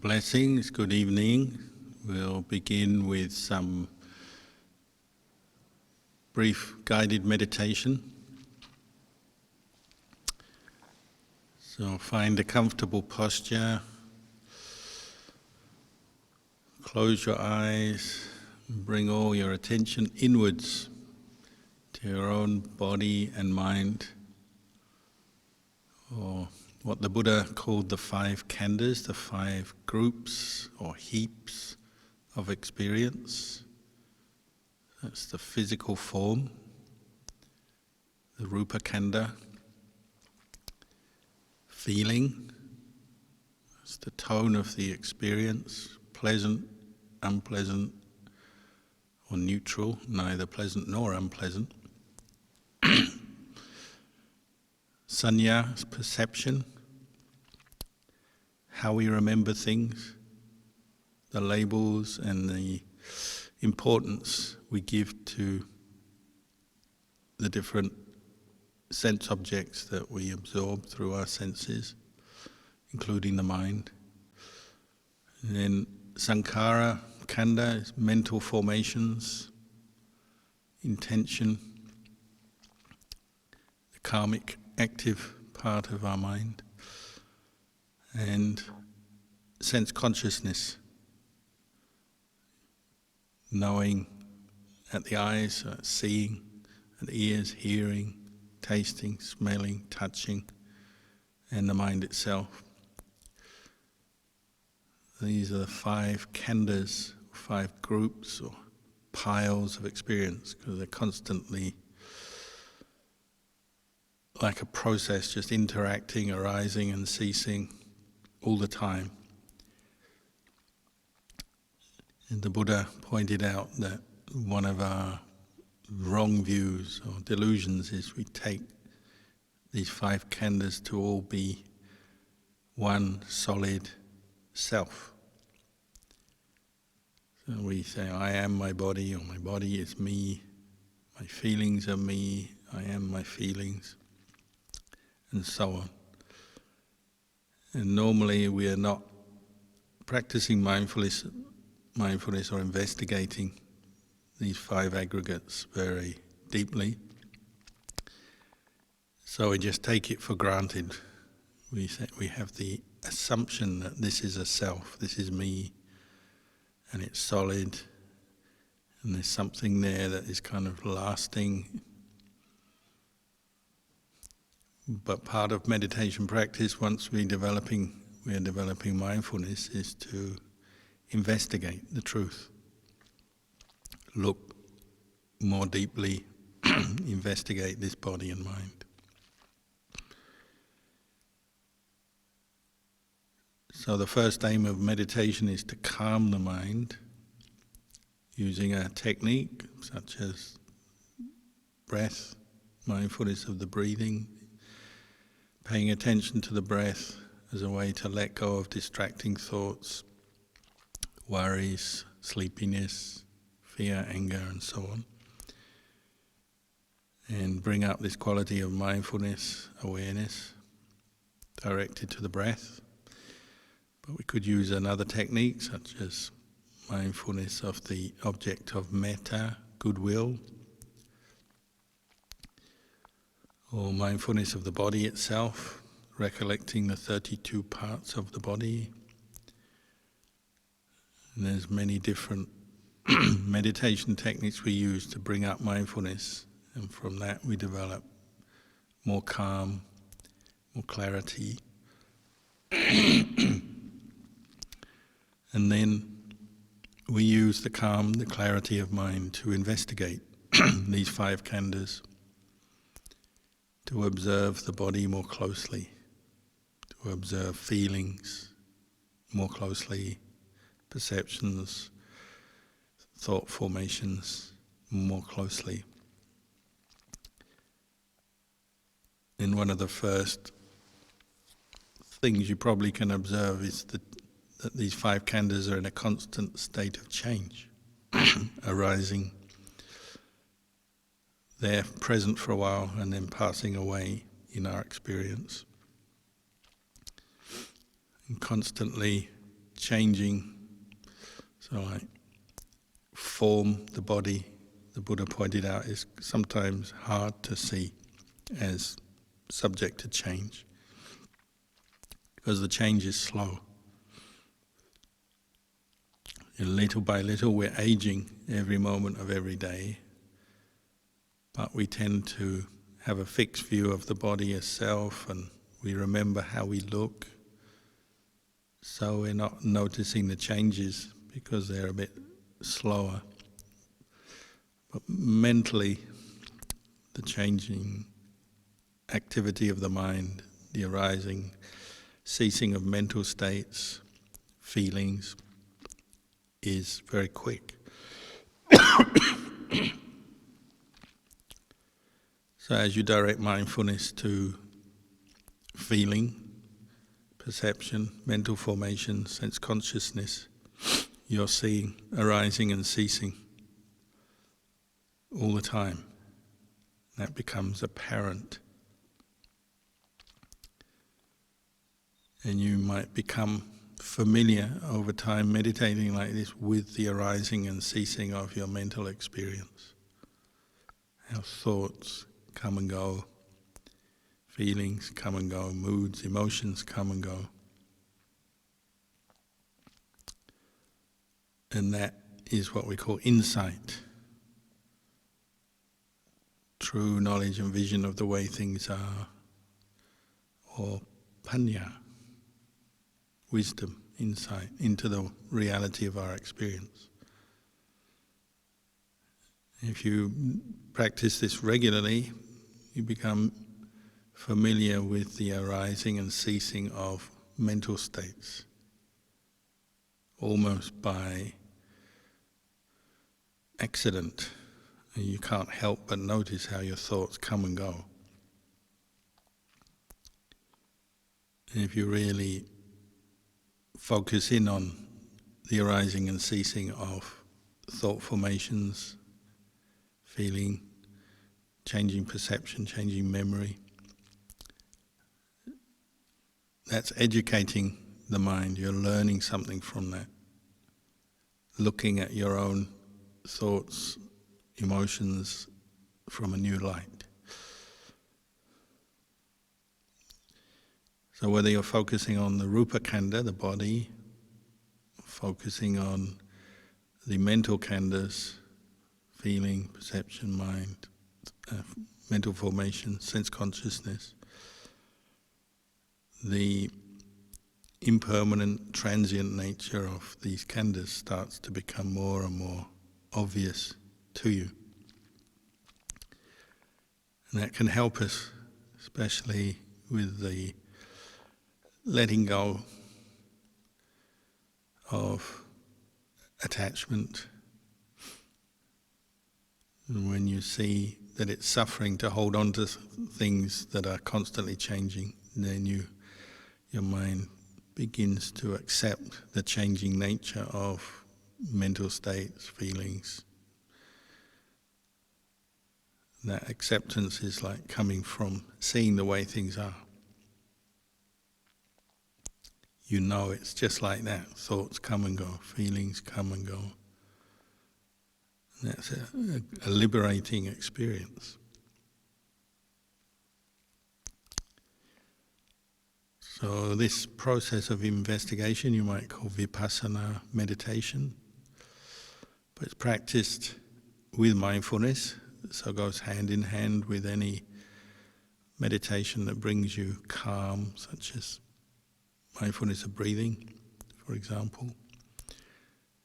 Blessings, good evening. We'll begin with some brief guided meditation. So find a comfortable posture. Close your eyes and bring all your attention inwards to your own body and mind, or what the Buddha called the 5 khandhas, the 5 groups or heaps of experience. That's the physical form, the rupa khandha. Feeling, that's the tone of the experience, pleasant, unpleasant, or neutral, neither pleasant nor unpleasant. Sanya is perception, how we remember things, the labels and the importance we give to the different sense objects that we absorb through our senses, including the mind. And then sankhara, khandha is mental formations, intention, the karmic active part of our mind, and sense consciousness, knowing at the eyes, seeing, at the ears, hearing, tasting, smelling, touching, and the mind itself. These are the 5 khandhas, 5 groups or piles of experience, because they're constantly like a process, just interacting, arising and ceasing all the time. And the Buddha pointed out that one of our wrong views or delusions is we take these 5 khandhas to all be one solid self. So we say, I am my body, or my body is me, my feelings are me, I am my feelings, and so on. And normally we are not practicing mindfulness or investigating these 5 aggregates very deeply. So we just take it for granted. We have the assumption that this is a self, this is me, and it's solid, and there's something there that is kind of lasting. But part of meditation practice, once we are developing mindfulness, is to investigate the truth. Look more deeply, investigate this body and mind. So the first aim of meditation is to calm the mind using a technique such as breath, mindfulness of the breathing, paying attention to the breath as a way to let go of distracting thoughts, worries, sleepiness, fear, anger, and so on. And bring up this quality of mindfulness, awareness, directed to the breath. But we could use another technique, such as mindfulness of the object of metta, goodwill, or mindfulness of the body itself, recollecting the 32 parts of the body. And there's many different meditation techniques we use to bring up mindfulness, and from that we develop more calm, more clarity. And then we use the calm, the clarity of mind to investigate these 5 khandhas, to observe the body more closely, to observe feelings more closely, perceptions, thought formations more closely. And one of the first things you probably can observe is that these 5 khandhas are in a constant state of change, arising. They're present for a while and then passing away in our experience. And constantly changing. So like form, the body, the Buddha pointed out, is sometimes hard to see as subject to change, because the change is slow. Little by little we're aging every moment of every day, but we tend to have a fixed view of the body as self, and we remember how we look, so we're not noticing the changes because they're a bit slower. But mentally, the changing activity of the mind, the arising, ceasing of mental states, feelings, is very quick. So as you direct mindfulness to feeling, perception, mental formation, sense consciousness, you're seeing arising and ceasing all the time. That becomes apparent. And you might become familiar over time, meditating like this, with the arising and ceasing of your mental experience. How thoughts come and go, feelings come and go, moods, emotions come and go. And that is what we call insight. True knowledge and vision of the way things are, or panya, wisdom, insight into the reality of our experience. If you practice this regularly, you become familiar with the arising and ceasing of mental states, almost by accident. And you can't help but notice how your thoughts come and go. And if you really focus in on the arising and ceasing of thought formations, feeling, changing perception, changing memory, that's educating the mind. You're learning something from that. Looking at your own thoughts, emotions from a new light. So whether you're focusing on the rupa khandha, the body, focusing on the mental khandhas, feeling, perception, mind, mental formation, sense consciousness, the impermanent, transient nature of these khandhas starts to become more and more obvious to you. And that can help us, especially with the letting go of attachment. And when you see that it's suffering to hold on to things that are constantly changing, then your mind begins to accept the changing nature of mental states, feelings. That acceptance is like coming from seeing the way things are. You know it's just like that. Thoughts come and go, feelings come and go. And that's a liberating experience. So this process of investigation you might call vipassana meditation, but it's practiced with mindfulness, so it goes hand in hand with any meditation that brings you calm, such as mindfulness of breathing, for example.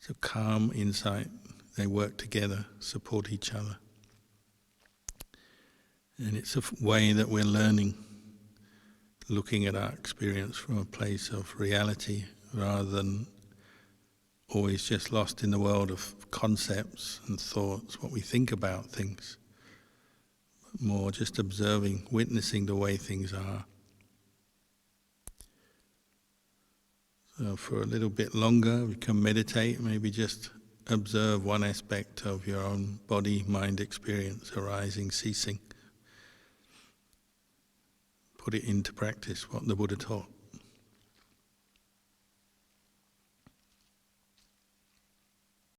So calm, insight, they work together, support each other. And it's a way that we're learning, looking at our experience from a place of reality rather than always just lost in the world of concepts and thoughts, what we think about things. But more just observing, witnessing the way things are. So for a little bit longer, we can meditate, maybe just observe one aspect of your own body-mind experience, arising, ceasing. Put it into practice, what the Buddha taught.